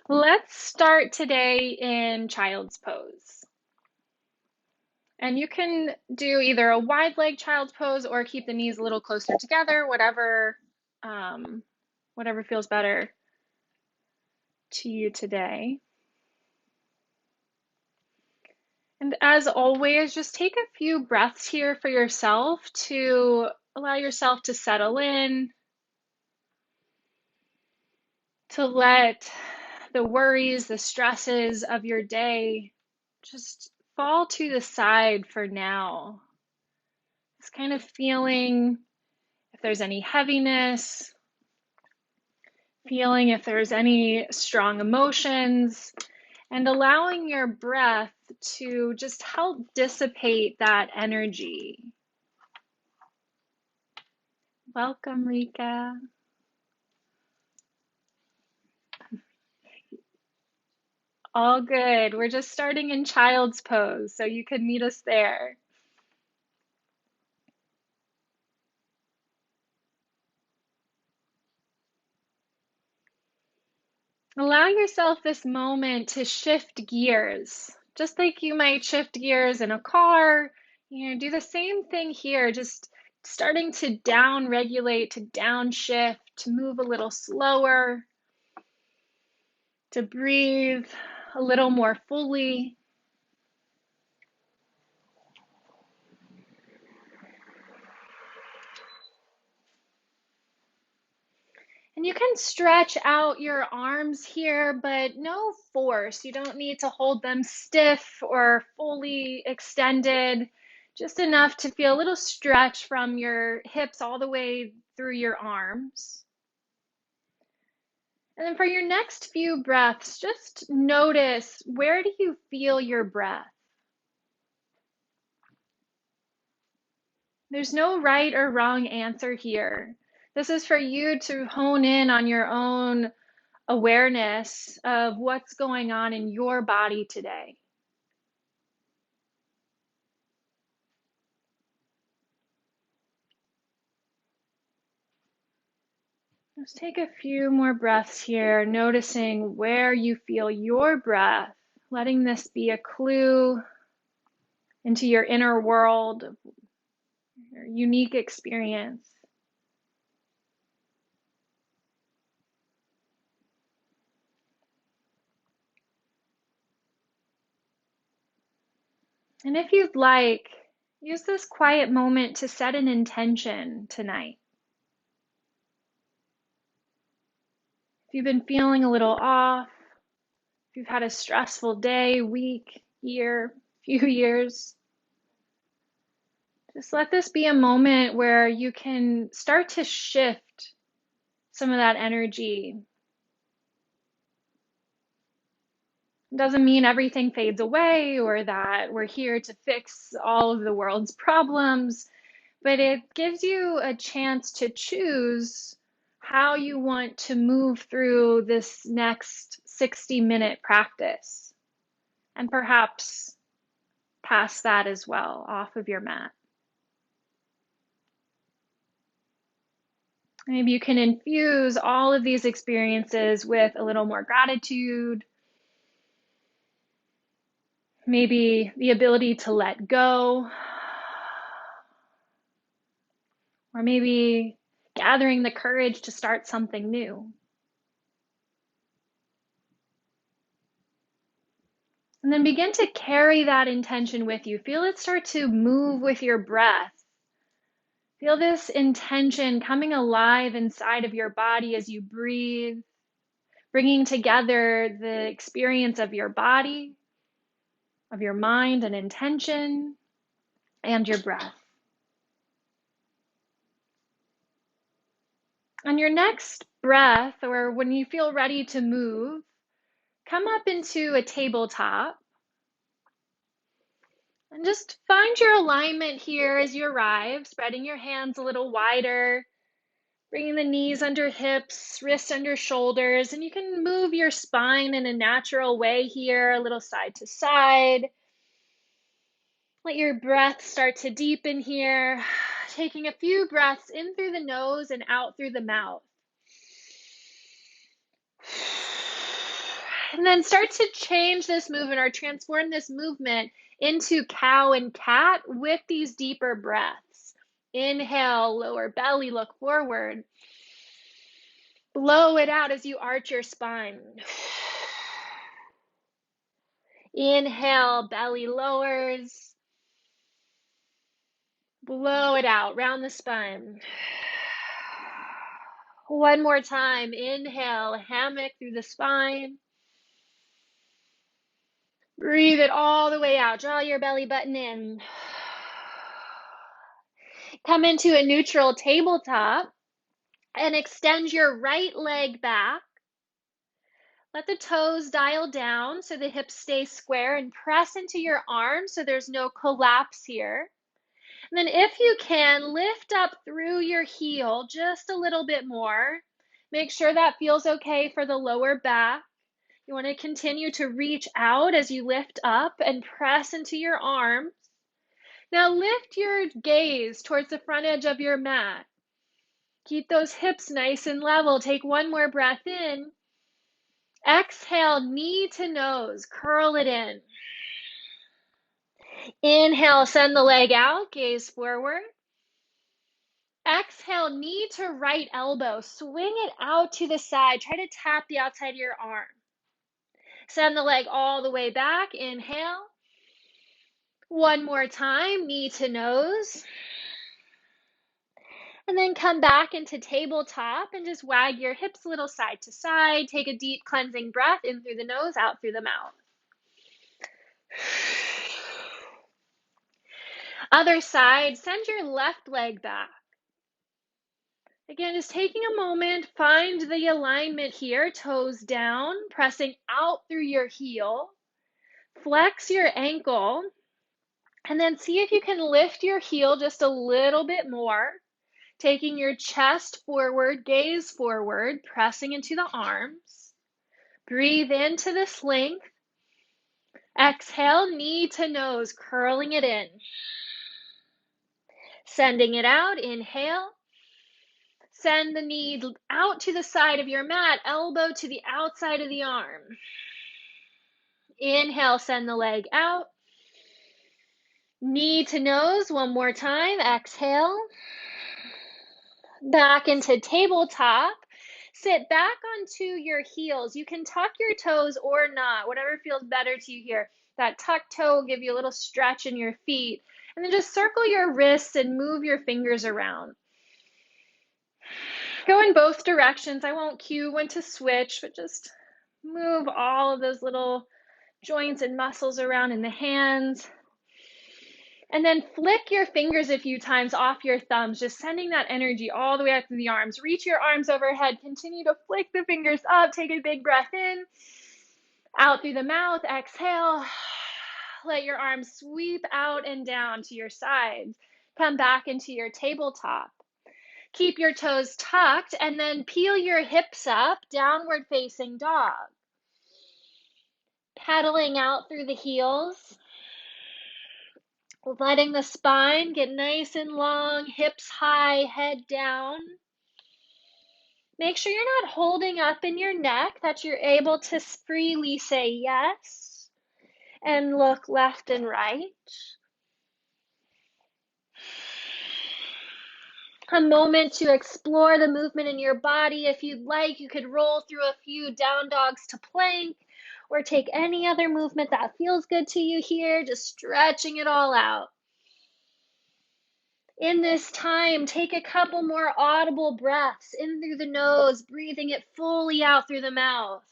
Let's start today in child's pose. And you can do either a wide leg child's pose or keep the knees a little closer together, um, whatever feels better to you today. And as always, just take a few breaths here for yourself to allow yourself to settle in, to let the worries, the stresses of your day just fall to the side for now. Just kind of feeling if there's any heaviness, feeling if there's any strong emotions, and allowing your breath to just help dissipate that energy. Welcome, Rika. All good. We're just starting in child's pose, so you can meet us there. Allow yourself this moment to shift gears, just like you might shift gears in a car. Do the same thing here, just starting to down regulate, to downshift, to move a little slower, to breathe a little more fully. And you can stretch out your arms here, but no force. You don't need to hold them stiff or fully extended, just enough to feel a little stretch from your hips all the way through your arms. And then for your next few breaths, just notice, where do you feel your breath? There's no right or wrong answer here. This is for you to hone in on your own awareness of what's going on in your body today. Let's take a few more breaths here, noticing where you feel your breath, letting this be a clue into your inner world, your unique experience. And if you'd like, use this quiet moment to set an intention tonight. If you've been feeling a little off, if you've had a stressful day, week, year, few years, just let this be a moment where you can start to shift some of that energy. It doesn't mean everything fades away or that we're here to fix all of the world's problems, but it gives you a chance to choose how you want to move through this next 60-minute practice, and perhaps past that as well, off of your mat. Maybe you can infuse all of these experiences with a little more gratitude, maybe the ability to let go, or maybe gathering the courage to start something new. And then begin to carry that intention with you. Feel it start to move with your breath. Feel this intention coming alive inside of your body as you breathe, bringing together the experience of your body, of your mind and intention, and your breath. On your next breath, or when you feel ready to move, come up into a tabletop and just find your alignment here as you arrive, spreading your hands a little wider, bringing the knees under hips, wrists under shoulders, and you can move your spine in a natural way here, a little side to side. Let your breath start to deepen here, taking a few breaths in through the nose and out through the mouth. And then start to change this movement or transform this movement into cow and cat with these deeper breaths. Inhale, lower belly, look forward. Blow it out as you arch your spine. Inhale, belly lowers. Blow it out, round the spine. One more time. Inhale, hammock through the spine. Breathe it all the way out. Draw your belly button in. Come into a neutral tabletop and extend your right leg back. Let the toes dial down so the hips stay square and press into your arms so there's no collapse here. And then if you can, lift up through your heel just a little bit more. Make sure that feels okay for the lower back. You want to continue to reach out as you lift up and press into your arms. Now lift your gaze towards the front edge of your mat. Keep those hips nice and level. Take one more breath in. Exhale, knee to nose, curl it in. Inhale, send the leg out, gaze forward. Exhale, knee to right elbow, swing it out to the side. Try to tap the outside of your arm. Send the leg all the way back, inhale. One more time, knee to nose. And then come back into tabletop and just wag your hips a little side to side. Take a deep cleansing breath in through the nose, out through the mouth. Other side, send your left leg back. Again, just taking a moment, find the alignment here, toes down, pressing out through your heel. Flex your ankle, and then see if you can lift your heel just a little bit more. Taking your chest forward, gaze forward, pressing into the arms. Breathe into this length. Exhale, knee to nose, curling it in. Sending it out, inhale. Send the knee out to the side of your mat, elbow to the outside of the arm. Inhale, send the leg out. Knee to nose, one more time. Exhale. Back into tabletop. Sit back onto your heels. You can tuck your toes or not, whatever feels better to you here. That tuck toe will give you a little stretch in your feet. And then just circle your wrists and move your fingers around. Go in both directions. I won't cue when to switch, but just move all of those little joints and muscles around in the hands. And then flick your fingers a few times off your thumbs, just sending that energy all the way up through the arms. Reach your arms overhead. Continue to flick the fingers up. Take a big breath in. Out through the mouth. Exhale. Let your arms sweep out and down to your sides. Come back into your tabletop. Keep your toes tucked and then peel your hips up, downward facing dog. Pedaling out through the heels. Letting the spine get nice and long, hips high, head down. Make sure you're not holding up in your neck, that you're able to freely say yes and look left and right. A moment to explore the movement in your body. If you'd like, you could roll through a few down dogs to plank or take any other movement that feels good to you here, just stretching it all out. In this time, take a couple more audible breaths in through the nose, breathing it fully out through the mouth.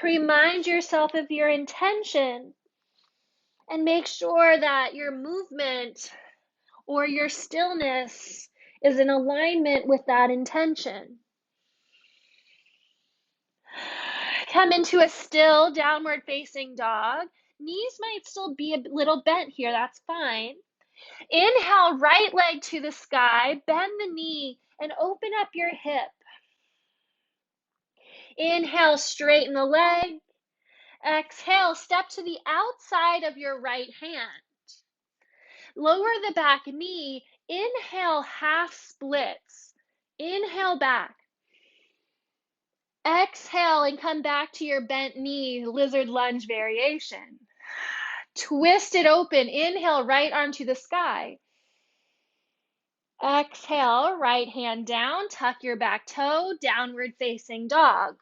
Remind yourself of your intention and make sure that your movement or your stillness is in alignment with that intention. Come into a still downward facing dog. Knees might still be a little bent here, that's fine. Inhale, right leg to the sky, bend the knee and open up your hip. Inhale, straighten the leg. Exhale, step to the outside of your right hand. Lower the back knee. Inhale, half splits. Inhale back. Exhale and come back to your bent knee, lizard lunge variation. Twist it open. Inhale, right arm to the sky. Exhale, right hand down, tuck your back toe, downward facing dog.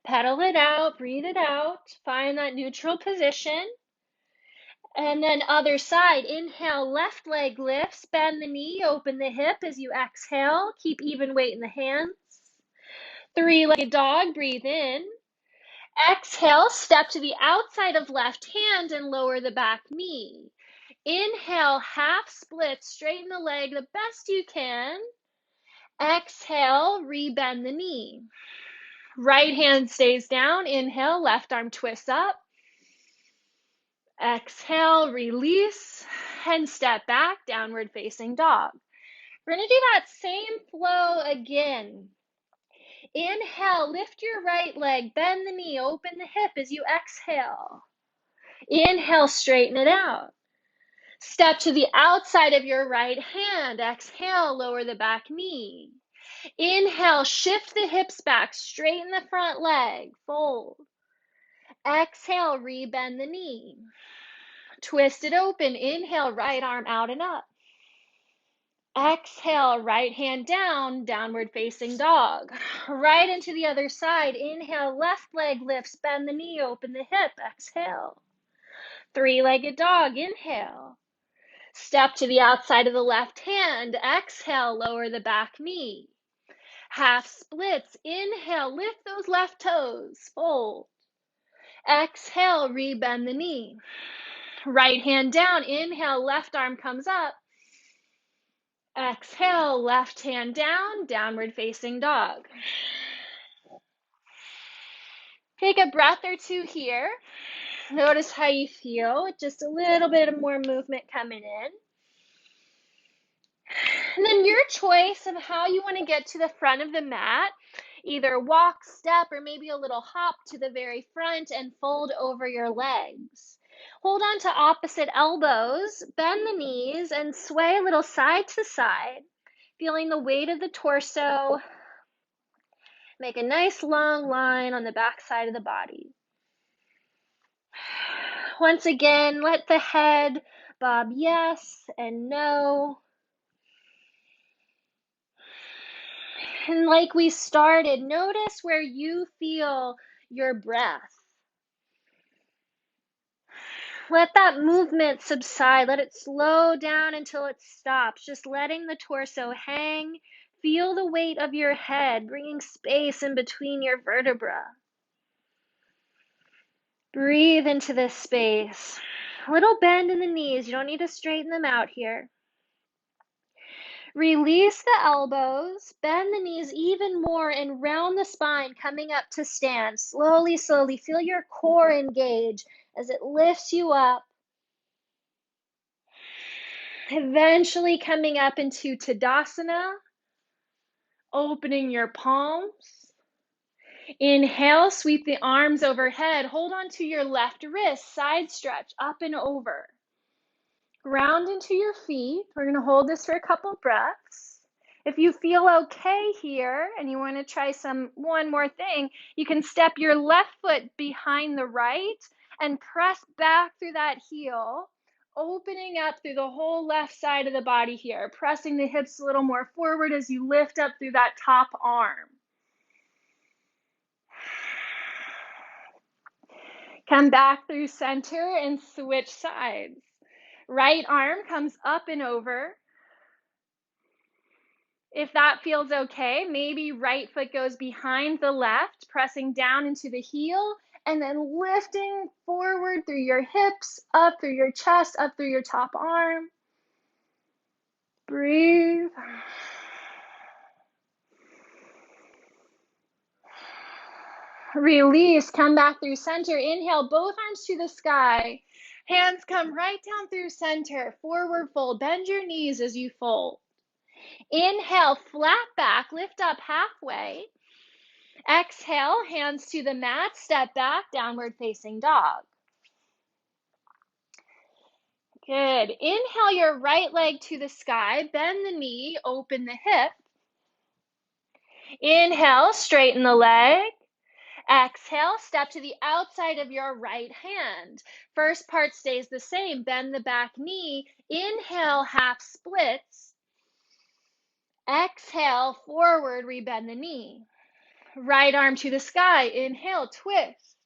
Pedal it out, breathe it out, find that neutral position. And then other side, inhale, left leg lifts, bend the knee, open the hip as you exhale, keep even weight in the hands. Three-legged dog, breathe in. Exhale, step to the outside of left hand and lower the back knee. Inhale, half split, straighten the leg the best you can. Exhale, rebend the knee. Right hand stays down. Inhale, left arm twists up. Exhale, release, and step back, downward facing dog. We're going to do that same flow again. Inhale, lift your right leg, bend the knee, open the hip as you exhale. Inhale, straighten it out. Step to the outside of your right hand. Exhale, lower the back knee. Inhale, shift the hips back, straighten the front leg, fold. Exhale, rebend the knee. Twist it open. Inhale, right arm out and up. Exhale, right hand down, downward facing dog. Right into the other side. Inhale, left leg lifts, bend the knee, open the hip. Exhale. Three-legged dog. Inhale. Step to the outside of the left hand. Exhale, lower the back knee. Half splits. Inhale, lift those left toes. Fold. Exhale, rebend the knee. Right hand down. Inhale, left arm comes up. Exhale, left hand down, downward facing dog. Take a breath or two here. Notice how you feel. Just a little bit more movement coming in. And then your choice of how you want to get to the front of the mat, either walk, step, or maybe a little hop to the very front and fold over your legs. Hold on to opposite elbows, bend the knees, and sway a little side to side, feeling the weight of the torso. Make a nice long line on the back side of the body. Once again, let the head bob yes and no. And like we started, notice where you feel your breath. Let that movement subside. Let it slow down until it stops. Just letting the torso hang. Feel the weight of your head, bringing space in between your vertebrae. Breathe into this space. A little bend in the knees. You don't need to straighten them out here. Release the elbows, bend the knees even more and round the spine, coming up to stand. Slowly, slowly, feel your core engage as it lifts you up. Eventually coming up into Tadasana, opening your palms. Inhale, sweep the arms overhead. Hold on to your left wrist, side stretch, up and over. Ground into your feet. We're going to hold this for a couple breaths. If you feel okay here and you want to try one more thing, you can step your left foot behind the right and press back through that heel, opening up through the whole left side of the body here, pressing the hips a little more forward as you lift up through that top arm. Come back through center and switch sides. Right arm comes up and over. If that feels okay, maybe right foot goes behind the left, pressing down into the heel, and then lifting forward through your hips, up through your chest, up through your top arm. Breathe. Release, come back through center. Inhale, both arms to the sky. Hands come right down through center. Forward fold. Bend your knees as you fold. Inhale, flat back, lift up halfway. Exhale, hands to the mat, step back, downward facing dog. Good. Inhale your right leg to the sky, bend the knee, open the hip. Inhale, straighten the leg. Exhale, step to the outside of your right hand. First part stays the same. Bend the back knee. Inhale, half splits. Exhale, forward, rebend the knee. Right arm to the sky. Inhale, twist.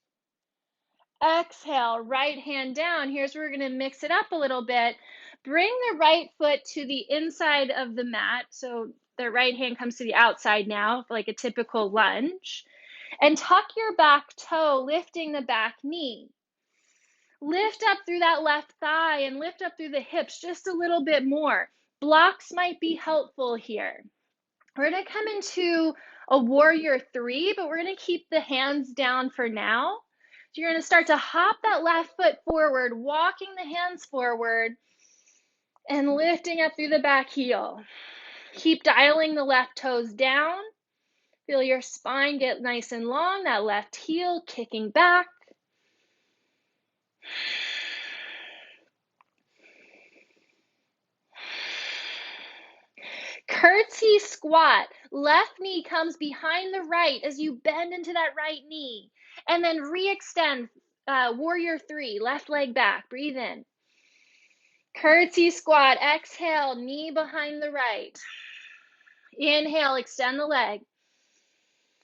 Exhale, right hand down. Here's where we're going to mix it up a little bit. Bring the right foot to the inside of the mat. So the right hand comes to the outside now, like a typical lunge. And tuck your back toe, lifting the back knee. Lift up through that left thigh and lift up through the hips just a little bit more. Blocks might be helpful here. We're going to come into a warrior three, but we're going to keep the hands down for now. So you're going to start to hop that left foot forward, walking the hands forward and lifting up through the back heel. Keep dialing the left toes down. Feel your spine get nice and long, that left heel kicking back. Curtsy squat. Left knee comes behind the right as you bend into that right knee. And then re-extend, warrior three, left leg back. Breathe in. Curtsy squat. Exhale, knee behind the right. Inhale, extend the leg.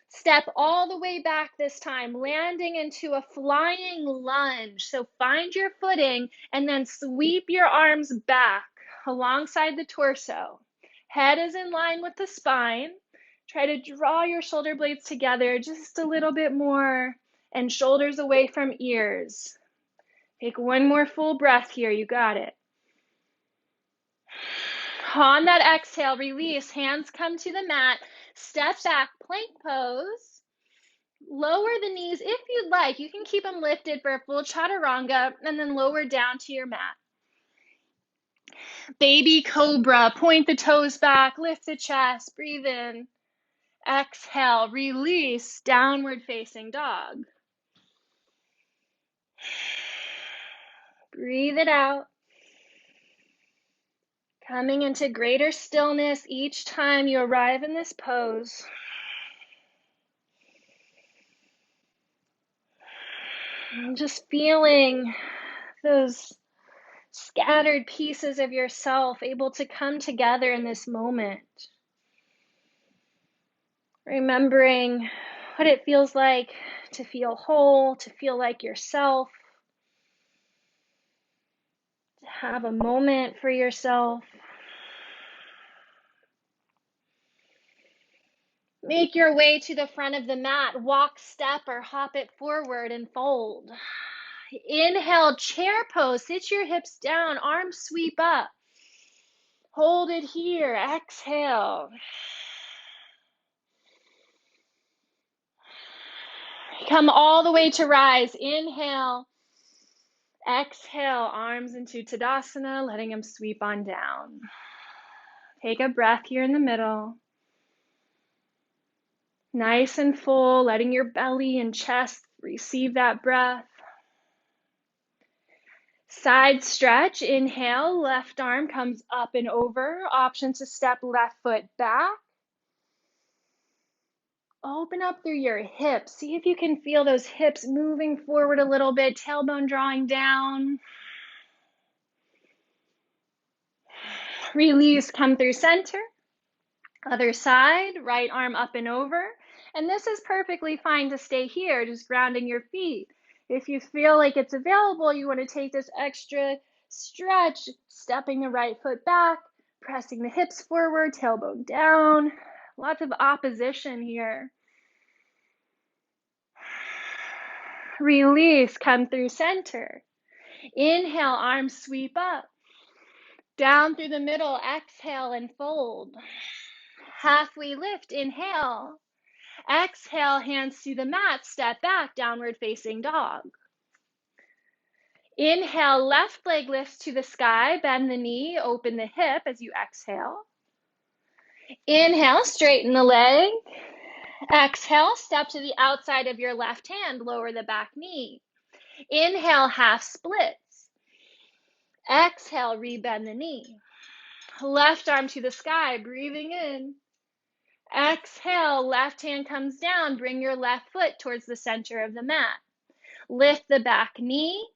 Step all the way back this time, landing into a flying lunge. So find your footing and then sweep your arms back alongside the torso. Head is in line with the spine. Try to draw your shoulder blades together just a little bit more and shoulders away from ears. Take one more full breath here. You got it. On that exhale, release. Hands come to the mat. Step back, plank pose. Lower the knees if you'd like. You can keep them lifted for a full chaturanga and then lower down to your mat. Baby cobra, point the toes back, lift the chest, breathe in. Exhale, release, downward facing dog. Breathe it out. Coming into greater stillness each time you arrive in this pose. And just feeling those scattered pieces of yourself able to come together in this moment. Remembering what it feels like to feel whole, to feel like yourself, to have a moment for yourself. Make your way to the front of the mat. Walk, step, or hop it forward and fold. Inhale, chair pose. Sit your hips down, arms sweep up. Hold it here. Exhale. Come all the way to rise. Inhale. Exhale, arms into Tadasana, letting them sweep on down. Take a breath here in the middle. Nice and full, letting your belly and chest receive that breath. Side stretch, inhale, left arm comes up and over. Option to step left foot back. Open up through your hips. See if you can feel those hips moving forward a little bit, tailbone drawing down. Release, come through center. Other side, right arm up and over. And this is perfectly fine to stay here, just grounding your feet. If you feel like it's available, you want to take this extra stretch, stepping the right foot back, pressing the hips forward, tailbone down. Lots of opposition here. Release, come through center. Inhale, arms sweep up. Down through the middle, exhale and fold. Halfway lift, inhale. Exhale, hands to the mat, step back, downward facing dog. Inhale, left leg lifts to the sky, bend the knee, open the hip as you exhale. Inhale, straighten the leg. Exhale, step to the outside of your left hand, lower the back knee. Inhale, half splits. Exhale, rebend the knee. Left arm to the sky, breathing in. Exhale, left hand comes down. Bring your left foot towards the center of the mat. Lift the back knee.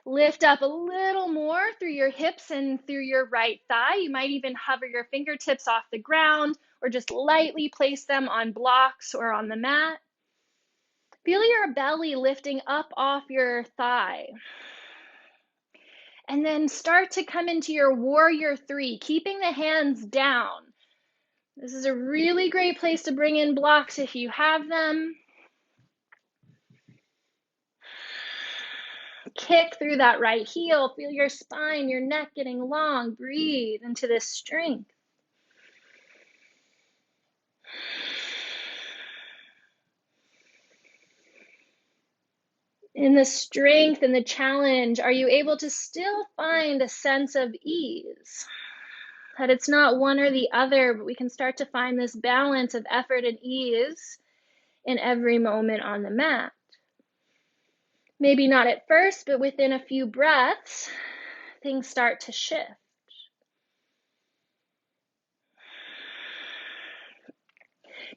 Lift up a little more through your hips and through your right thigh. You might even hover your fingertips off the ground or just lightly place them on blocks or on the mat. Feel your belly lifting up off your thigh. And then start to come into your warrior three, keeping the hands down. This is a really great place to bring in blocks if you have them. Kick through that right heel. Feel your spine, your neck getting long. Breathe into this strength. In the strength and the challenge, are you able to still find a sense of ease? That it's not one or the other, but we can start to find this balance of effort and ease in every moment on the mat. Maybe not at first, but within a few breaths, things start to shift.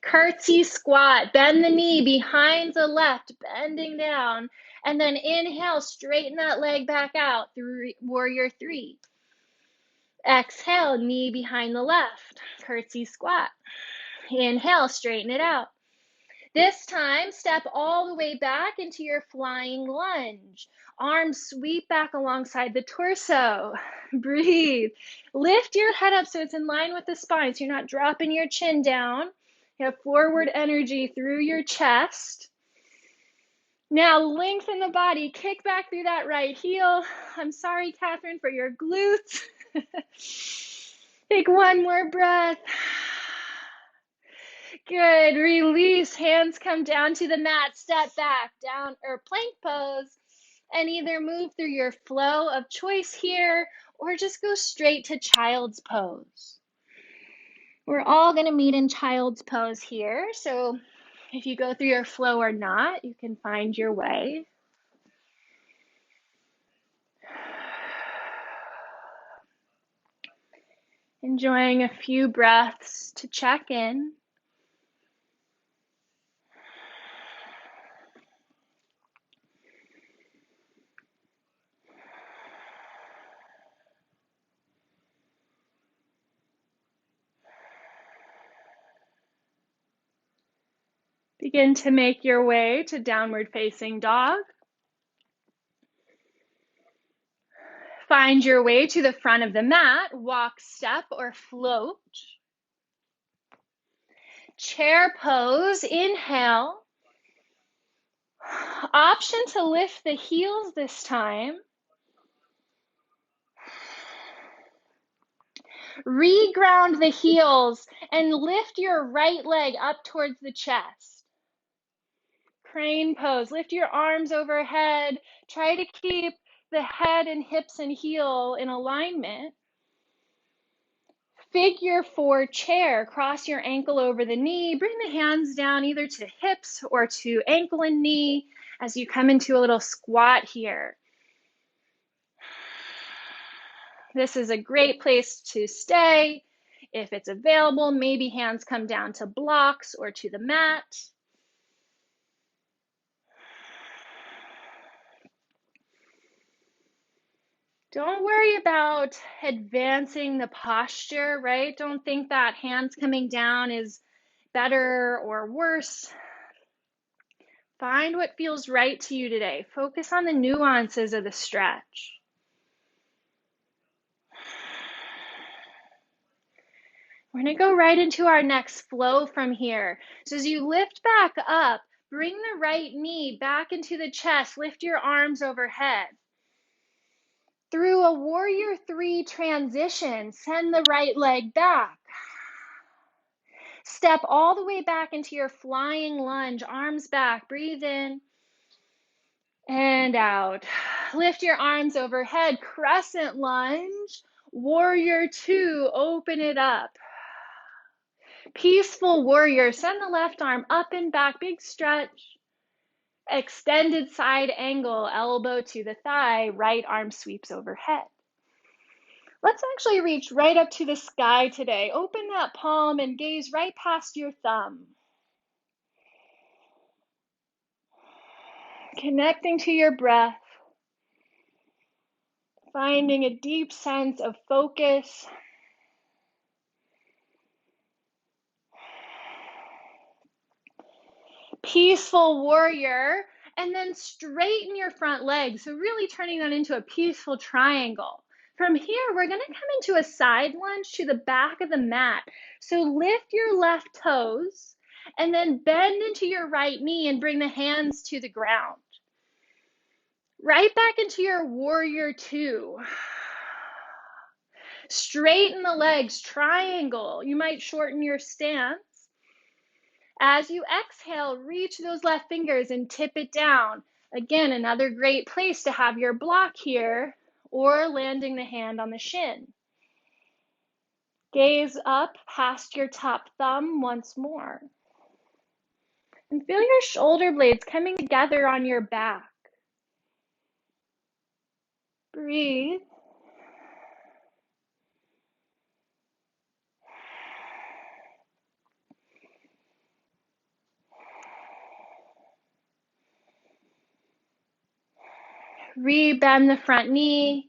Curtsy squat, bend the knee behind the left, bending down, and then inhale, straighten that leg back out through warrior three. Exhale, knee behind the left, curtsy squat. Inhale, straighten it out. This time, step all the way back into your flying lunge. Arms sweep back alongside the torso. Breathe. Lift your head up so it's in line with the spine, so you're not dropping your chin down. You have forward energy through your chest. Now lengthen the body. Kick back through that right heel. I'm sorry, Catherine, for your glutes. Take one more breath. Good. Release. Hands come down to the mat. Step back, down, or plank pose. And either move through your flow of choice here, or just go straight to child's pose. We're all going to meet in child's pose here. So if you go through your flow or not, you can find your way. Enjoying a few breaths to check in. Begin to make your way to downward facing dog. Find your way to the front of the mat, walk, step, or float. Chair pose, inhale. Option to lift the heels this time. Reground the heels and lift your right leg up towards the chest. Crane pose, lift your arms overhead. Try to keep the head and hips and heel in alignment. Figure four chair, cross your ankle over the knee. Bring the hands down either to hips or to ankle and knee as you come into a little squat here. This is a great place to stay. If it's available, maybe hands come down to blocks or to the mat. Don't worry about advancing the posture, right? Don't think that hands coming down is better or worse. Find what feels right to you today. Focus on the nuances of the stretch. We're going to go right into our next flow from here. So as you lift back up, bring the right knee back into the chest. Lift your arms overhead. Through a warrior three transition, send the right leg back. Step all the way back into your flying lunge, arms back. Breathe in and out. Lift your arms overhead, crescent lunge. Warrior two, open it up. Peaceful warrior, send the left arm up and back, big stretch. Extended side angle, elbow to the thigh, right arm sweeps overhead. Let's actually reach right up to the sky today. Open that palm and gaze right past your thumb. Connecting to your breath. Finding a deep sense of focus. Peaceful warrior. And then straighten your front leg. So really turning that into a peaceful triangle. From here, we're going to come into a side lunge to the back of the mat. So lift your left toes and then bend into your right knee and bring the hands to the ground. Right back into your warrior two. Straighten the legs, triangle. You might shorten your stance. As you exhale, reach those left fingers and tip it down. Again, another great place to have your block here, or landing the hand on the shin. Gaze up past your top thumb once more. And feel your shoulder blades coming together on your back. Breathe. Re-bend the front knee.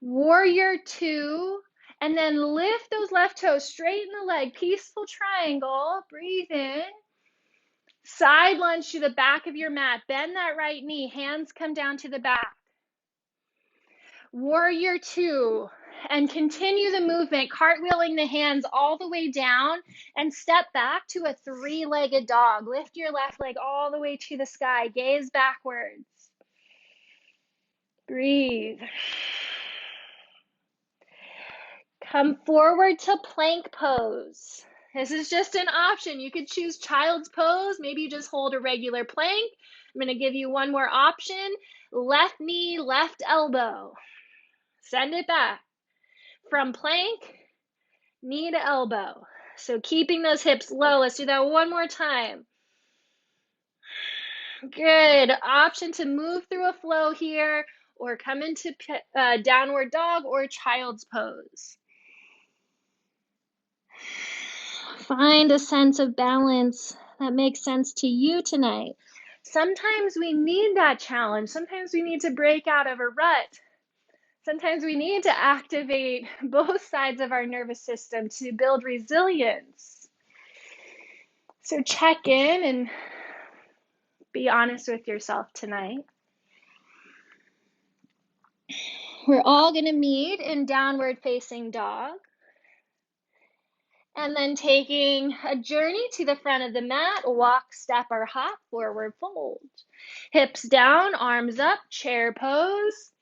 Warrior two. And then lift those left toes, straighten the leg, peaceful triangle. Breathe in. Side lunge to the back of your mat. Bend that right knee. Hands come down to the back. Warrior two. And continue the movement, cartwheeling the hands all the way down and step back to a three-legged dog. Lift your left leg all the way to the sky. Gaze backwards. Breathe. Come forward to plank pose. This is just an option. You could choose child's pose. Maybe you just hold a regular plank. I'm going to give you one more option. Left knee, left elbow. Send it back. From plank, knee to elbow. So keeping those hips low. Let's do that one more time. Good. Option to move through a flow here or come into downward dog or child's pose. Find a sense of balance that makes sense to you tonight. Sometimes we need that challenge. Sometimes we need to break out of a rut. Sometimes we need to activate both sides of our nervous system to build resilience. So check in and be honest with yourself tonight. We're all going to meet in downward facing dog. And then taking a journey to the front of the mat, walk, step, or hop, forward fold. Hips down, arms up, chair pose.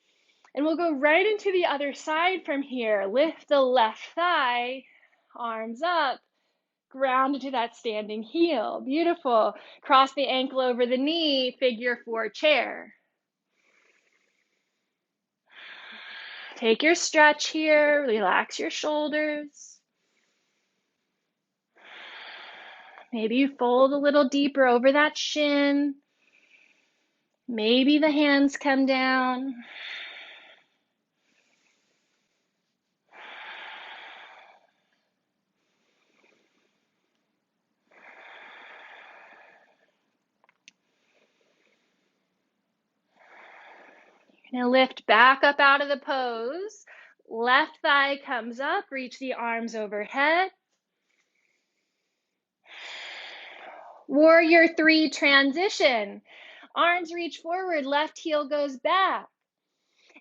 And we'll go right into the other side from here. Lift the left thigh, arms up, ground into that standing heel. Beautiful. Cross the ankle over the knee, figure four chair. Take your stretch here, relax your shoulders. Maybe you fold a little deeper over that shin. Maybe the hands come down. You're going to lift back up out of the pose. Left thigh comes up, reach the arms overhead. Warrior three transition. Arms reach forward, left heel goes back.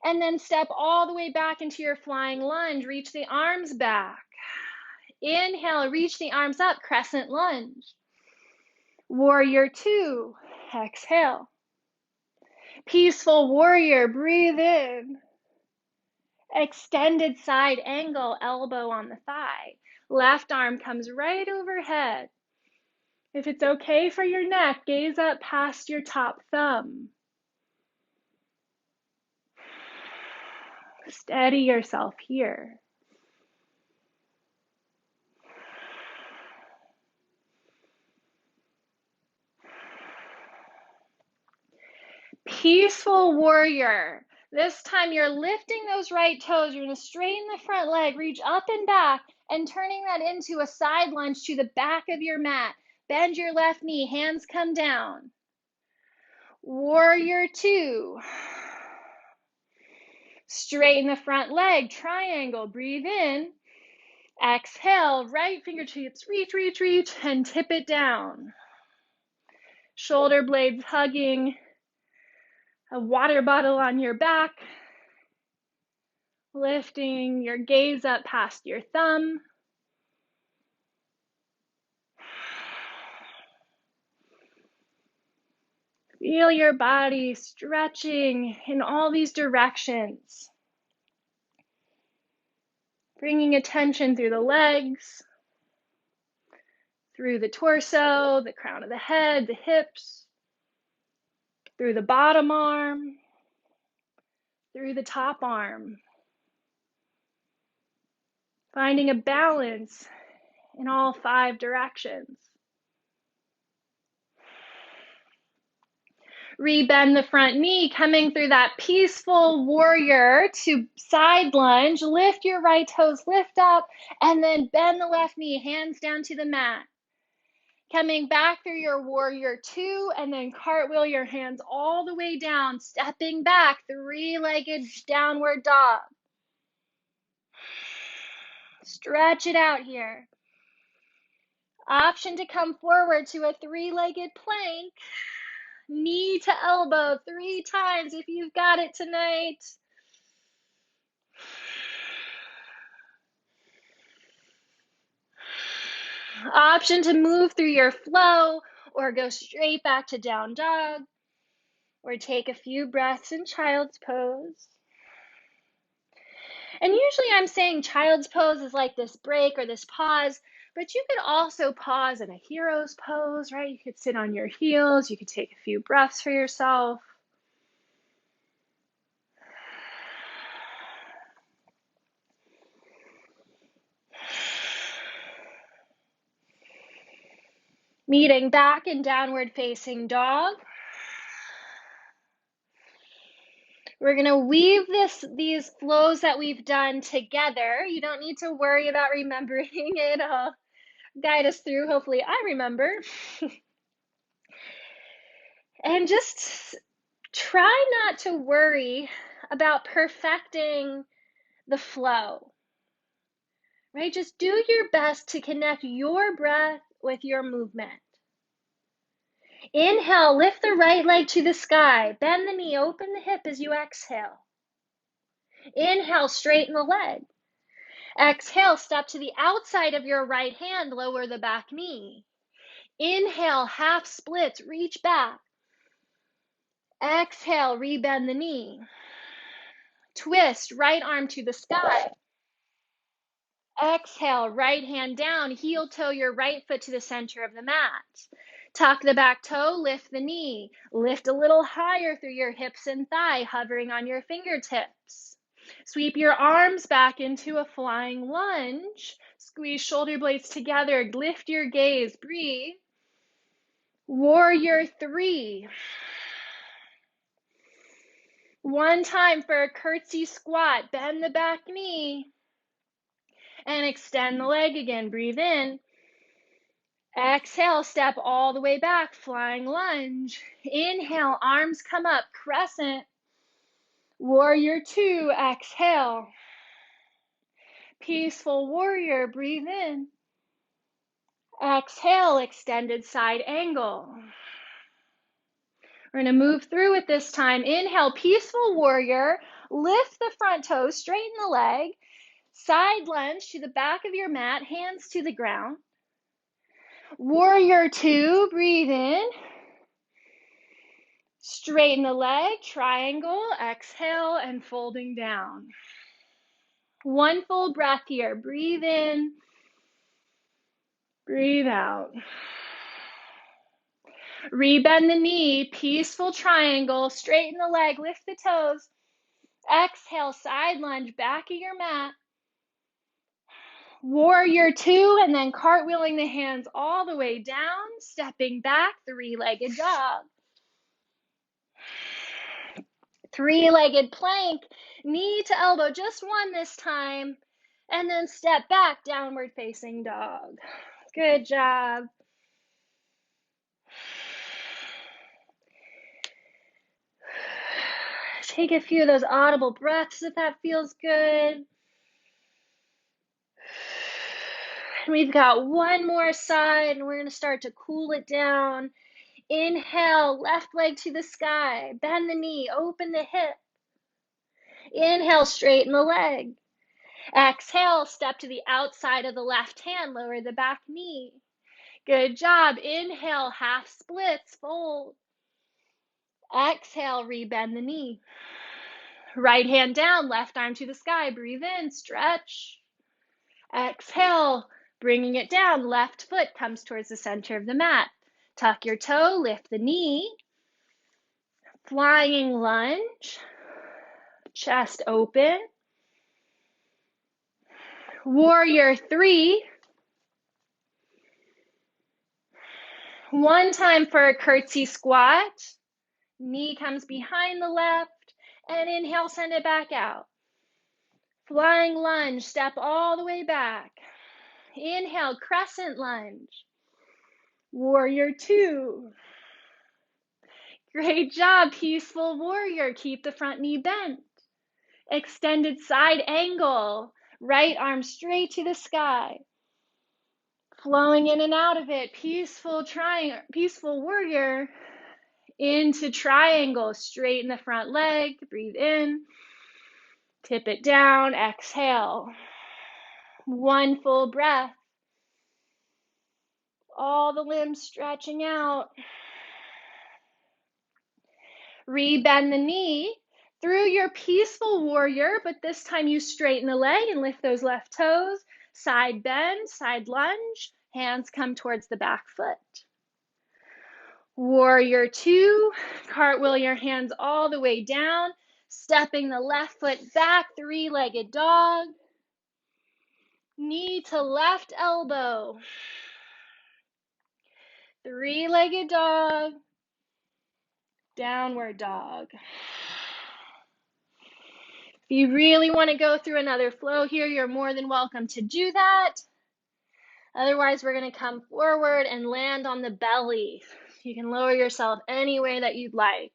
And then step all the way back into your flying lunge. Reach the arms back. Inhale, reach the arms up, crescent lunge. Warrior two, exhale. Peaceful warrior, breathe in. Extended side angle, elbow on the thigh. Left arm comes right overhead. If it's okay for your neck, gaze up past your top thumb. Steady yourself here. Peaceful warrior. This time you're lifting those right toes. You're going to straighten the front leg, reach up and back, and turning that into a side lunge to the back of your mat. Bend your left knee, hands come down. Warrior two. Straighten the front leg, triangle, breathe in. Exhale, right fingertips, reach, reach, reach, and tip it down. Shoulder blades hugging a water bottle on your back. Lifting your gaze up past your thumb. Feel your body stretching in all these directions. Bringing attention through the legs, through the torso, the crown of the head, the hips, through the bottom arm, through the top arm. Finding a balance in all 5 directions. Rebend the front knee, coming through that peaceful warrior to side lunge. Lift your right toes, lift up, and then bend the left knee, hands down to the mat. Coming back through your warrior two, and then cartwheel your hands all the way down, stepping back, 3-legged downward dog. Stretch it out here. Option to come forward to a 3-legged plank. Knee to elbow 3 times if you've got it tonight. Option to move through your flow or go straight back to down dog, or take a few breaths in child's pose. And usually I'm saying child's pose is like this break or this pause, but you could also pause in a hero's pose, right? You could sit on your heels, you could take a few breaths for yourself. Meeting back in downward facing dog. We're going to weave these flows that we've done together. You don't need to worry about remembering it. I'll guide us through. Hopefully I remember. And just try not to worry about perfecting the flow, right? Just do your best to connect your breath with your movement. Inhale, lift the right leg to the sky. Bend the knee, open the hip as you exhale. Inhale, straighten the leg. Exhale, step to the outside of your right hand, lower the back knee. Inhale, half splits, reach back. Exhale, rebend the knee. Twist, right arm to the sky. Exhale, right hand down, heel toe your right foot to the center of the mat. Tuck the back toe, lift the knee. Lift a little higher through your hips and thigh, hovering on your fingertips. Sweep your arms back into a flying lunge. Squeeze shoulder blades together, lift your gaze, breathe. Warrior three. One time for a curtsy squat, bend the back knee. And extend the leg again, breathe in. Exhale, step all the way back, flying lunge. Inhale, arms come up, crescent. Warrior two, exhale. Peaceful warrior, breathe in. Exhale, extended side angle. We're going to move through it this time. Inhale, peaceful warrior. Lift the front toes, straighten the leg. Side lunge to the back of your mat, hands to the ground. Warrior two, breathe in. Straighten the leg, triangle, exhale, and folding down. One full breath here. Breathe in, breathe out. Rebend the knee, peaceful triangle, straighten the leg, lift the toes. Exhale, side lunge, back of your mat. Warrior two, and then cartwheeling the hands all the way down, stepping back, 3-legged dog. Three-legged plank, knee to elbow, just one this time. And then step back, downward facing dog. Good job. Take a few of those audible breaths if that feels good. We've got one more side, and we're going to start to cool it down. Inhale, left leg to the sky. Bend the knee, open the hip. Inhale, straighten the leg. Exhale, step to the outside of the left hand, lower the back knee. Good job. Inhale, half splits, fold. Exhale, rebend the knee. Right hand down, left arm to the sky. Breathe in, stretch. Exhale, bringing it down. Left foot comes towards the center of the mat. Tuck your toe, lift the knee. Flying lunge. Chest open. Warrior 3. One time for a curtsy squat. Knee comes behind the left. And inhale, send it back out. Flying lunge, step all the way back. Inhale, crescent lunge. Warrior 2. Great job, peaceful warrior. Keep the front knee bent. Extended side angle. Right arm straight to the sky. Flowing in and out of it. Peaceful warrior into triangle. Straighten the front leg. Breathe in. Tip it down. Exhale. One full breath. All the limbs stretching out. Rebend the knee through your peaceful warrior, but this time you straighten the leg and lift those left toes. Side bend, side lunge. Hands come towards the back foot. Warrior 2, cartwheel your hands all the way down, stepping the left foot back, three-legged dog. Knee to left elbow. Three-legged dog. Downward dog. If you really want to go through another flow here, you're more than welcome to do that. Otherwise, we're going to come forward and land on the belly. You can lower yourself any way that you'd like.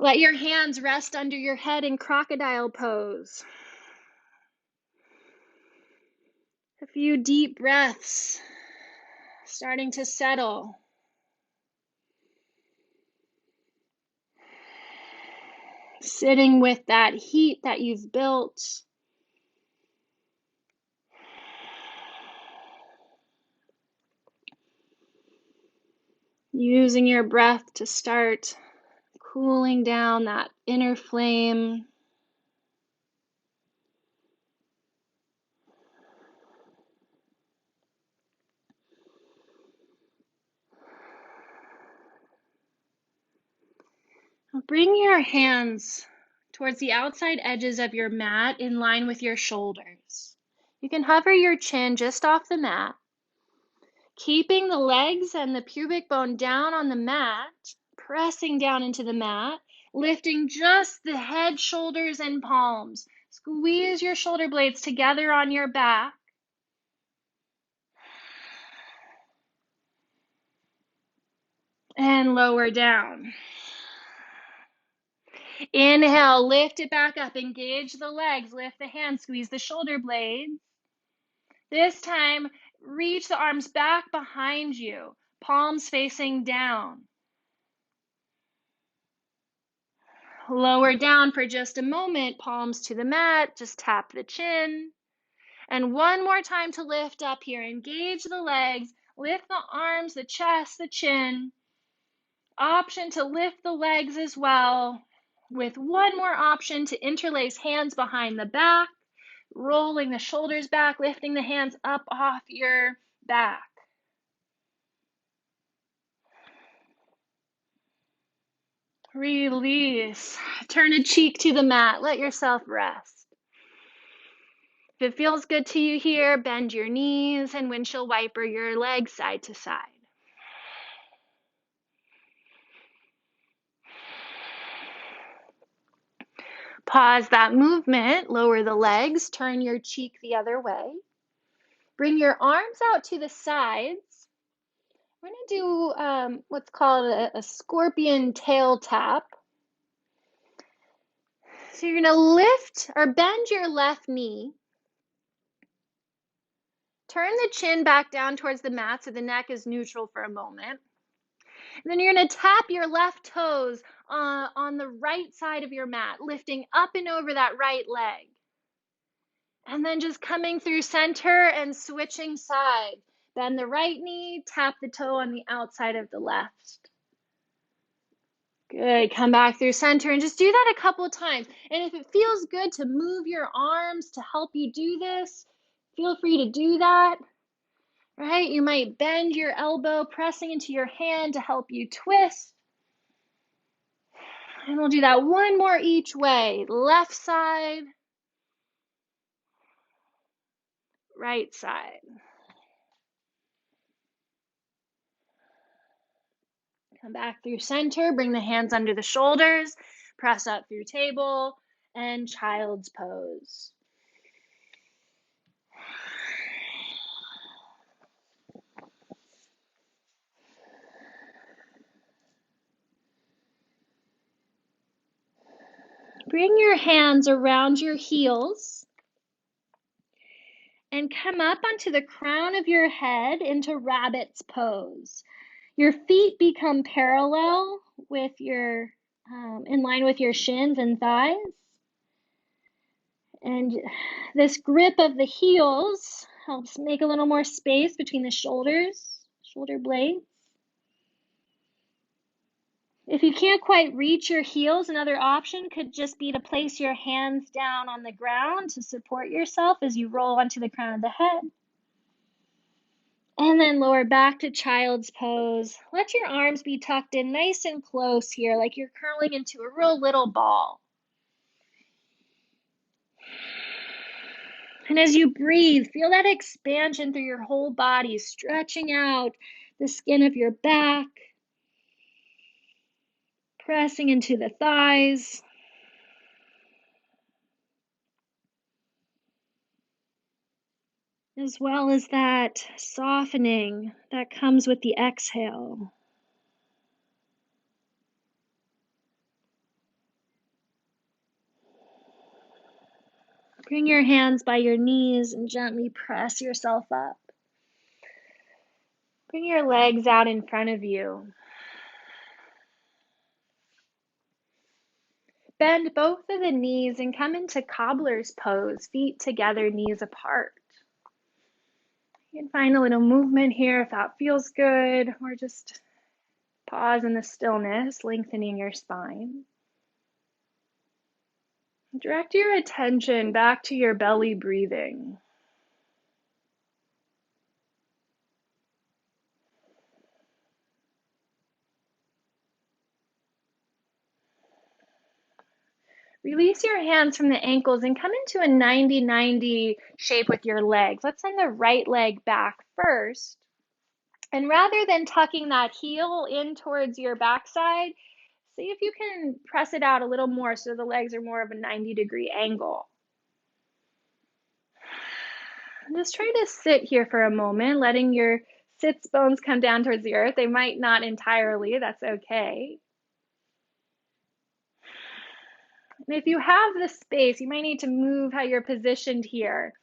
Let your hands rest under your head in crocodile pose. A few deep breaths, starting to settle. Sitting with that heat that you've built. Using your breath to start cooling down that inner flame. Bring your hands towards the outside edges of your mat in line with your shoulders. You can hover your chin just off the mat, keeping the legs and the pubic bone down on the mat, pressing down into the mat, lifting just the head, shoulders, and palms. Squeeze your shoulder blades together on your back. And lower down. Inhale, lift it back up, engage the legs, lift the hands, squeeze the shoulder blades. This time, reach the arms back behind you, palms facing down. Lower down for just a moment, palms to the mat, just tap the chin. And one more time to lift up here, engage the legs, lift the arms, the chest, the chin. Option to lift the legs as well, with one more option to interlace hands behind the back, rolling the shoulders back, lifting the hands up off your back. Release. Turn a cheek to the mat. Let yourself rest. If it feels good to you here, bend your knees and windshield wiper your legs side to side. Pause that movement, lower the legs, turn your cheek the other way. Bring your arms out to the sides. We're going to do what's called a scorpion tail tap. So you're going to lift or bend your left knee. Turn the chin back down towards the mat so the neck is neutral for a moment. And then you're going to tap your left toes on the right side of your mat, lifting up and over that right leg. And then just coming through center and switching sides. Bend the right knee, tap the toe on the outside of the left. Good. Come back through center and just do that a couple of times. And if it feels good to move your arms to help you do this, feel free to do that. Right? You might bend your elbow, pressing into your hand to help you twist. And we'll do that one more each way. Left side, right side. Come back through center, bring the hands under the shoulders, press up through table, and child's pose. Bring your hands around your heels and come up onto the crown of your head into rabbit's pose. Your feet become parallel with your, in line with your shins and thighs. And this grip of the heels helps make a little more space between the shoulders, shoulder blades. If you can't quite reach your heels, another option could just be to place your hands down on the ground to support yourself as you roll onto the crown of the head. And then lower back to child's pose. Let your arms be tucked in nice and close here, like you're curling into a real little ball. And as you breathe, feel that expansion through your whole body, stretching out the skin of your back, pressing into the thighs. As well as that softening that comes with the exhale. Bring your hands by your knees and gently press yourself up. Bring your legs out in front of you. Bend both of the knees and come into cobbler's pose, feet together, knees apart. You can find a little movement here if that feels good, or just pause in the stillness, lengthening your spine. Direct your attention back to your belly breathing. Release your hands from the ankles and come into a 90-90 shape with your legs. Let's send the right leg back first. And rather than tucking that heel in towards your backside, see if you can press it out a little more so the legs are more of a 90-degree angle. Just try to sit here for a moment, letting your sits bones come down towards the earth. They might not entirely, that's okay. And if you have the space, you might need to move how you're positioned here.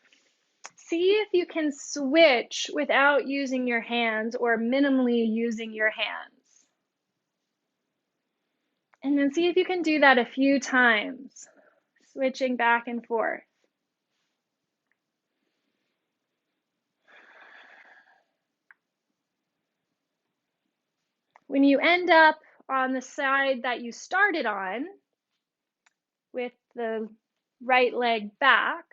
See if you can switch without using your hands or minimally using your hands. And then see if you can do that a few times, switching back and forth. When you end up on the side that you started on, with the right leg back,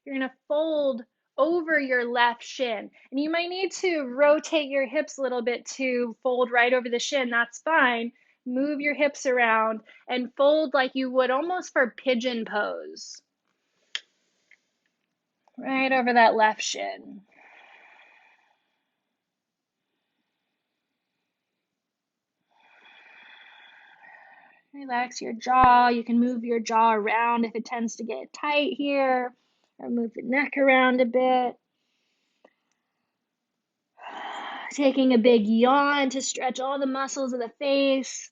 you're going to fold over your left shin. And you might need to rotate your hips a little bit to fold right over the shin. That's fine. Move your hips around and fold like you would almost for pigeon pose. Right over that left shin. Relax your jaw. You can move your jaw around if it tends to get tight here, or move the neck around a bit. Taking a big yawn to stretch all the muscles of the face.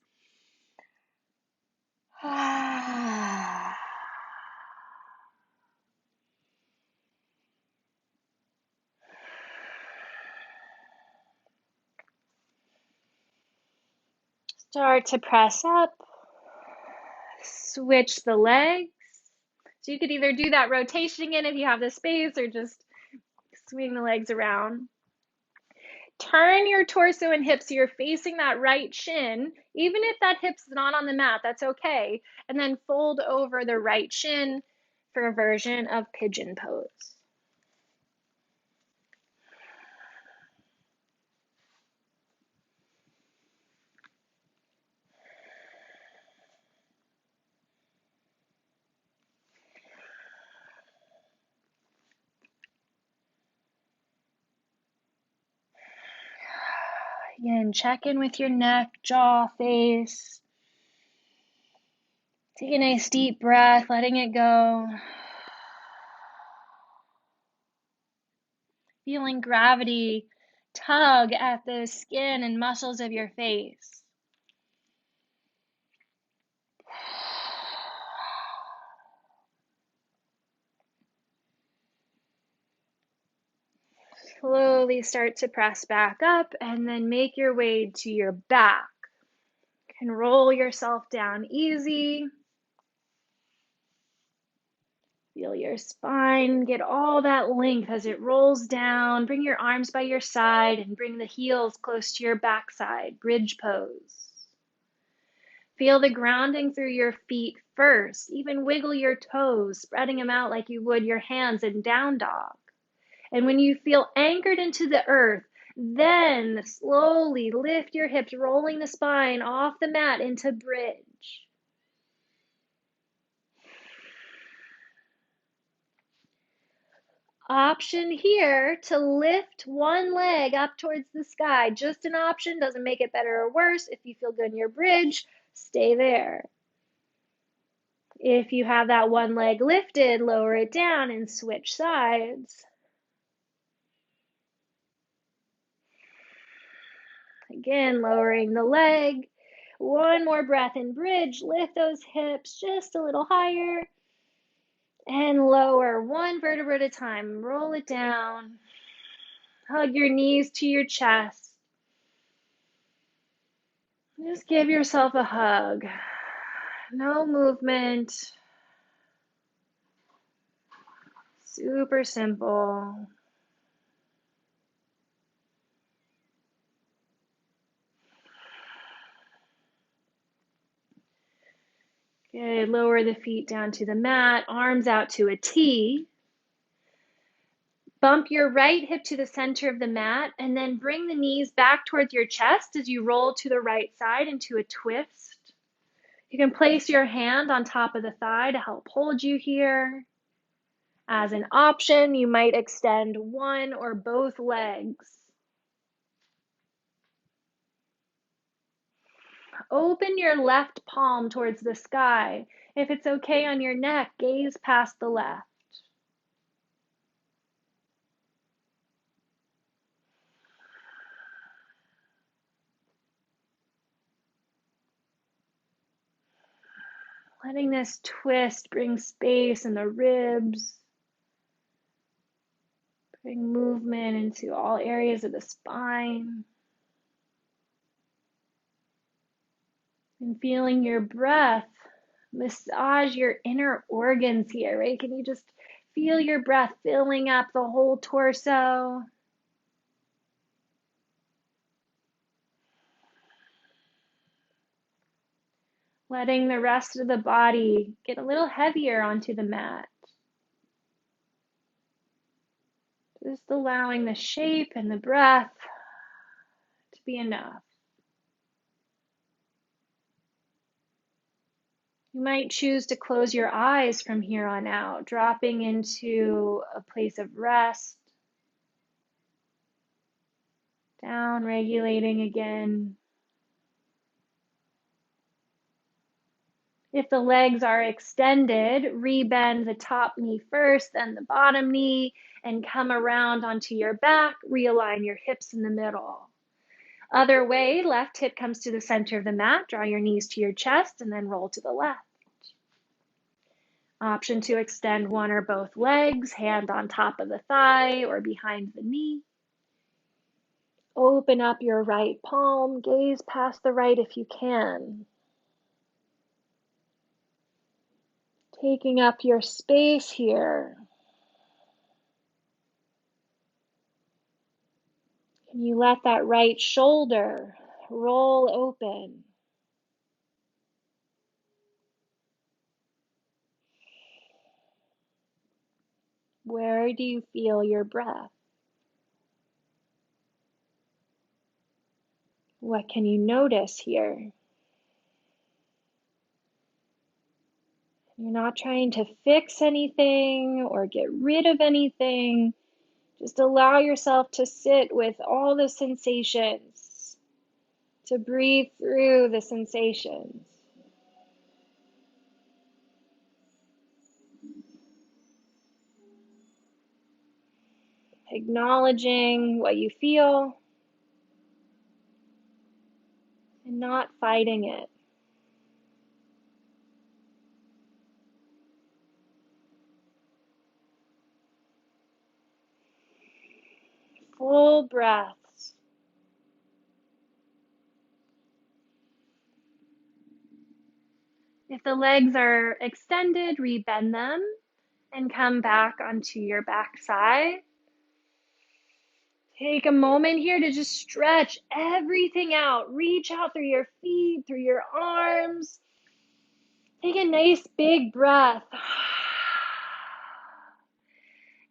Start to press up. Switch the legs. So you could either do that rotation again if you have the space, or just swing the legs around. Turn your torso and hips so you're facing that right shin. Even if that hip's not on the mat, that's okay. And then fold over the right shin for a version of pigeon pose. Again, check in with your neck, jaw, face. Take a nice deep breath, letting it go. Feeling gravity tug at the skin and muscles of your face. Slowly start to press back up and then make your way to your back. You can roll yourself down easy. Feel your spine get all that length as it rolls down. Bring your arms by your side and bring the heels close to your backside, bridge pose. Feel the grounding through your feet first. Even wiggle your toes, spreading them out like you would your hands in down dog. And when you feel anchored into the earth, then slowly lift your hips, rolling the spine off the mat into bridge. Option here to lift one leg up towards the sky. Just an option, doesn't make it better or worse. If you feel good in your bridge, stay there. If you have that one leg lifted, lower it down and switch sides. Again, lowering the leg. One more breath in bridge. Lift those hips just a little higher. And lower, one vertebra at a time. Roll it down. Hug your knees to your chest. Just give yourself a hug. No movement. Super simple. Good. Lower the feet down to the mat, arms out to a T. Bump your right hip to the center of the mat and then bring the knees back towards your chest as you roll to the right side into a twist. You can place your hand on top of the thigh to help hold you here. As an option, you might extend one or both legs. Open your left palm towards the sky. If it's okay on your neck, gaze past the left. Letting this twist bring space in the ribs. Bring movement into all areas of the spine. And feeling your breath massage your inner organs here, right? Can you just feel your breath filling up the whole torso? Letting the rest of the body get a little heavier onto the mat. Just allowing the shape and the breath to be enough. You might choose to close your eyes from here on out, dropping into a place of rest, down regulating again. If the legs are extended, rebend the top knee first, then the bottom knee, and come around onto your back. Realign your hips in the middle. Other way, left hip comes to the center of the mat. Draw your knees to your chest and then roll to the left. Option to extend one or both legs, hand on top of the thigh or behind the knee. Open up your right palm, gaze past the right if you can. Taking up your space here. Can you let that right shoulder roll open? Where do you feel your breath? What can you notice here? You're not trying to fix anything or get rid of anything. Just allow yourself to sit with all the sensations, to breathe through the sensations. Acknowledging what you feel and not fighting it. Full breaths. If the legs are extended, rebend them and come back onto your back side. Take a moment here to just stretch everything out. Reach out through your feet, through your arms. Take a nice big breath.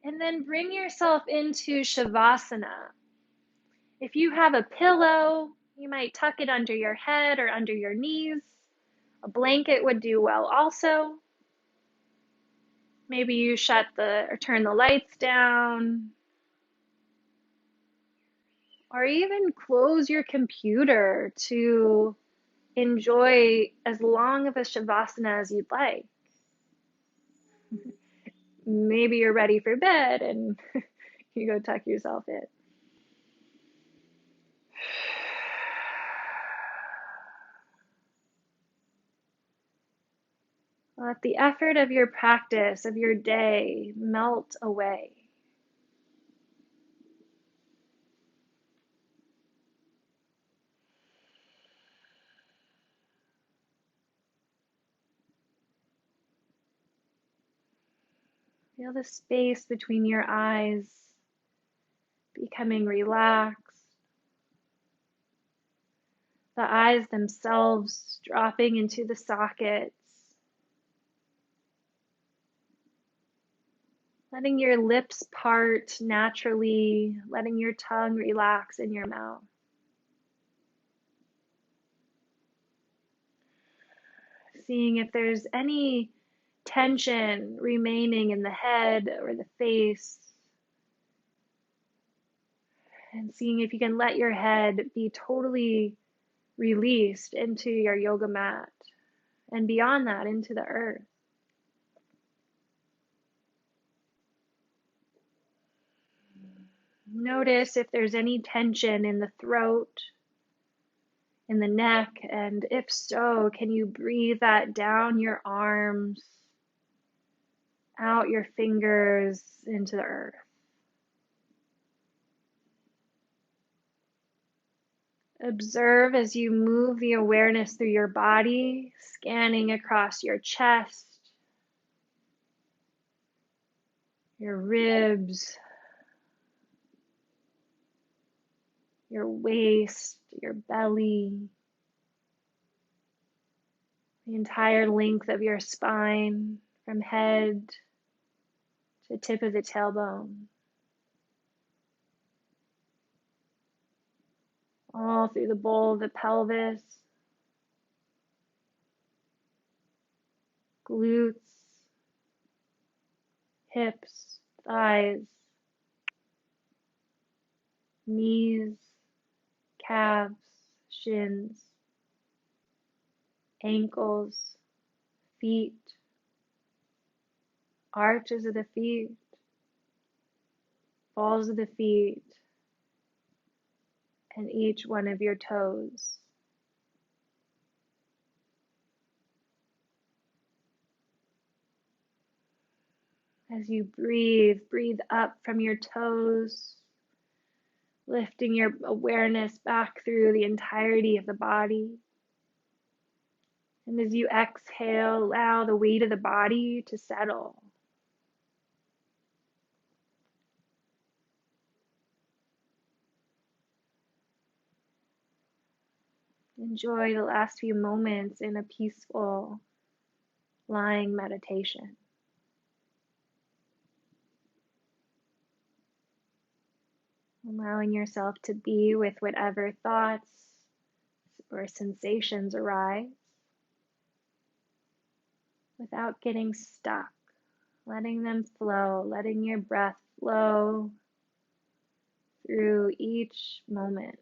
And then bring yourself into Shavasana. If you have a pillow, you might tuck it under your head or under your knees. A blanket would do well also. Maybe you turn the lights down, or even close your computer to enjoy as long of a Shavasana as you'd like. Maybe you're ready for bed and you go tuck yourself in. Let the effort of your practice, of your day, melt away. Feel the space between your eyes becoming relaxed. The eyes themselves dropping into the sockets. Letting your lips part naturally, letting your tongue relax in your mouth. Seeing if there's any tension remaining in the head or the face. And seeing if you can let your head be totally released into your yoga mat and beyond that into the earth. Notice if there's any tension in the throat, in the neck, and if so, can you breathe that down your arms, out your fingers into the earth. Observe as you move the awareness through your body, scanning across your chest, your ribs, your waist, your belly, the entire length of your spine from head to tip of the tailbone. All through the bowl of the pelvis, glutes, hips, thighs, knees, calves, shins, ankles, feet, arches of the feet, balls of the feet, and each one of your toes. As you breathe, breathe up from your toes, lifting your awareness back through the entirety of the body. And as you exhale, allow the weight of the body to settle. Enjoy the last few moments in a peaceful lying meditation. Allowing yourself to be with whatever thoughts or sensations arise without getting stuck, letting them flow, letting your breath flow through each moment.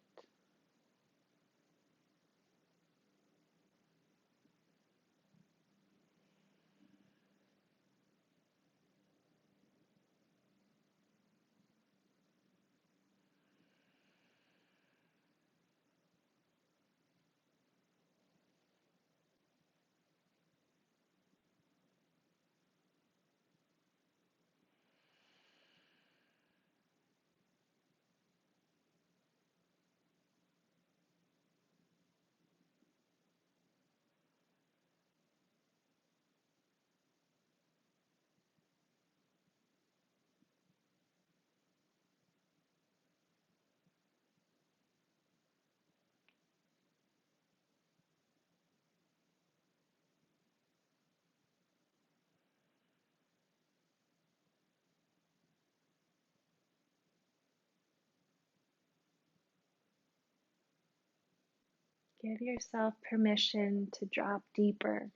Give yourself permission to drop deeper.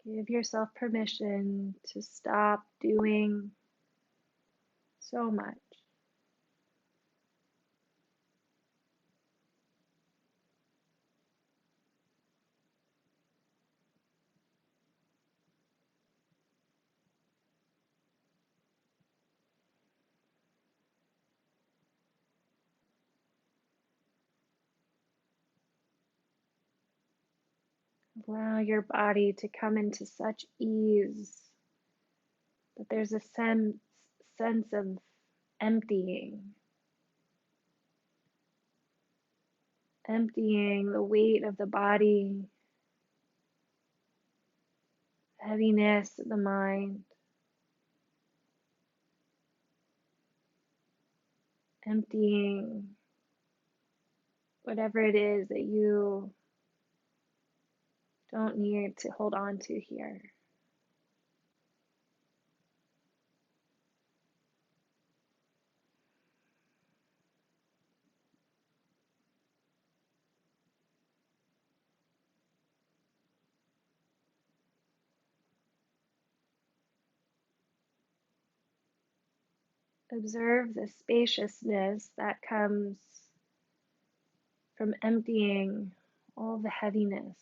Give yourself permission to stop doing so much. Allow your body to come into such ease that there's a sense of emptying, emptying the weight of the body, heaviness of the mind, emptying whatever it is that you don't need to hold on to here. Observe the spaciousness that comes from emptying all the heaviness.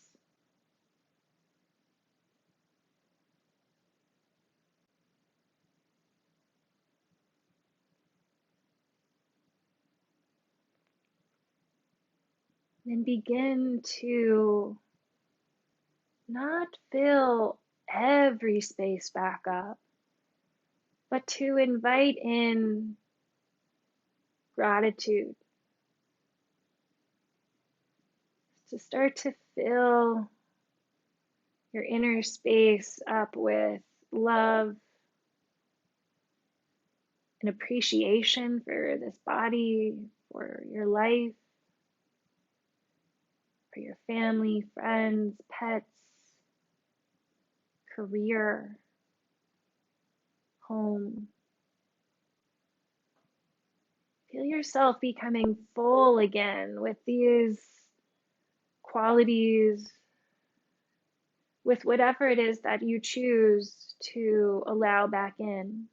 Then begin to not fill every space back up, but to invite in gratitude, to start to fill your inner space up with love and appreciation for this body, for your life, for your family, friends, pets, career, home. Feel yourself becoming full again with these qualities, with whatever it is that you choose to allow back in.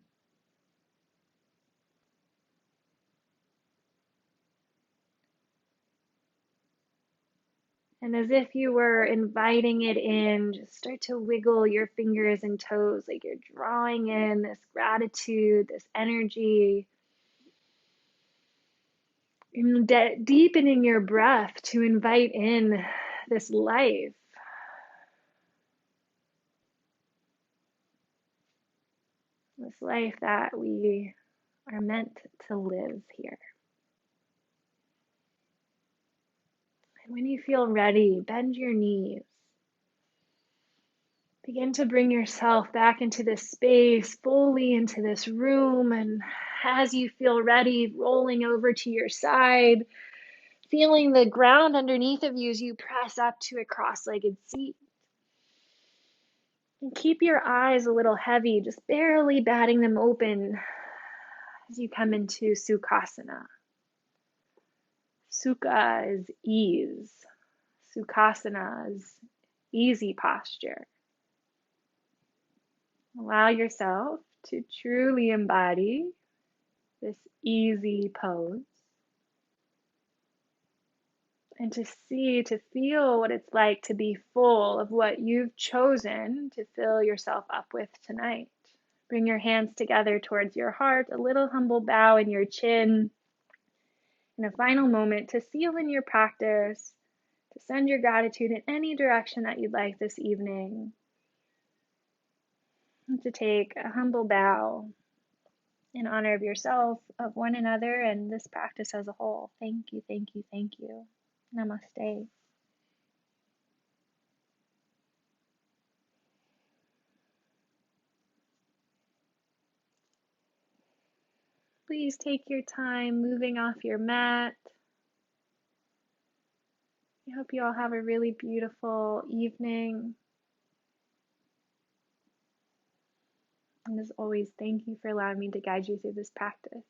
And as if you were inviting it in, just start to wiggle your fingers and toes like you're drawing in this gratitude, this energy, and deepening your breath to invite in this life that we are meant to live here. And when you feel ready, bend your knees. Begin to bring yourself back into this space, fully into this room. And as you feel ready, rolling over to your side, feeling the ground underneath of you as you press up to a cross-legged seat. And keep your eyes a little heavy, just barely batting them open as you come into Sukhasana. Sukha is ease. Sukhasana is easy posture. Allow yourself to truly embody this easy pose and to feel what it's like to be full of what you've chosen to fill yourself up with tonight. Bring your hands together towards your heart, a little humble bow in your chin, and a final moment to seal in your practice, to send your gratitude in any direction that you'd like this evening, and to take a humble bow in honor of yourself, of one another, and this practice as a whole. Thank you, thank you, thank you. Namaste. Please take your time moving off your mat. I hope you all have a really beautiful evening. And as always, thank you for allowing me to guide you through this practice.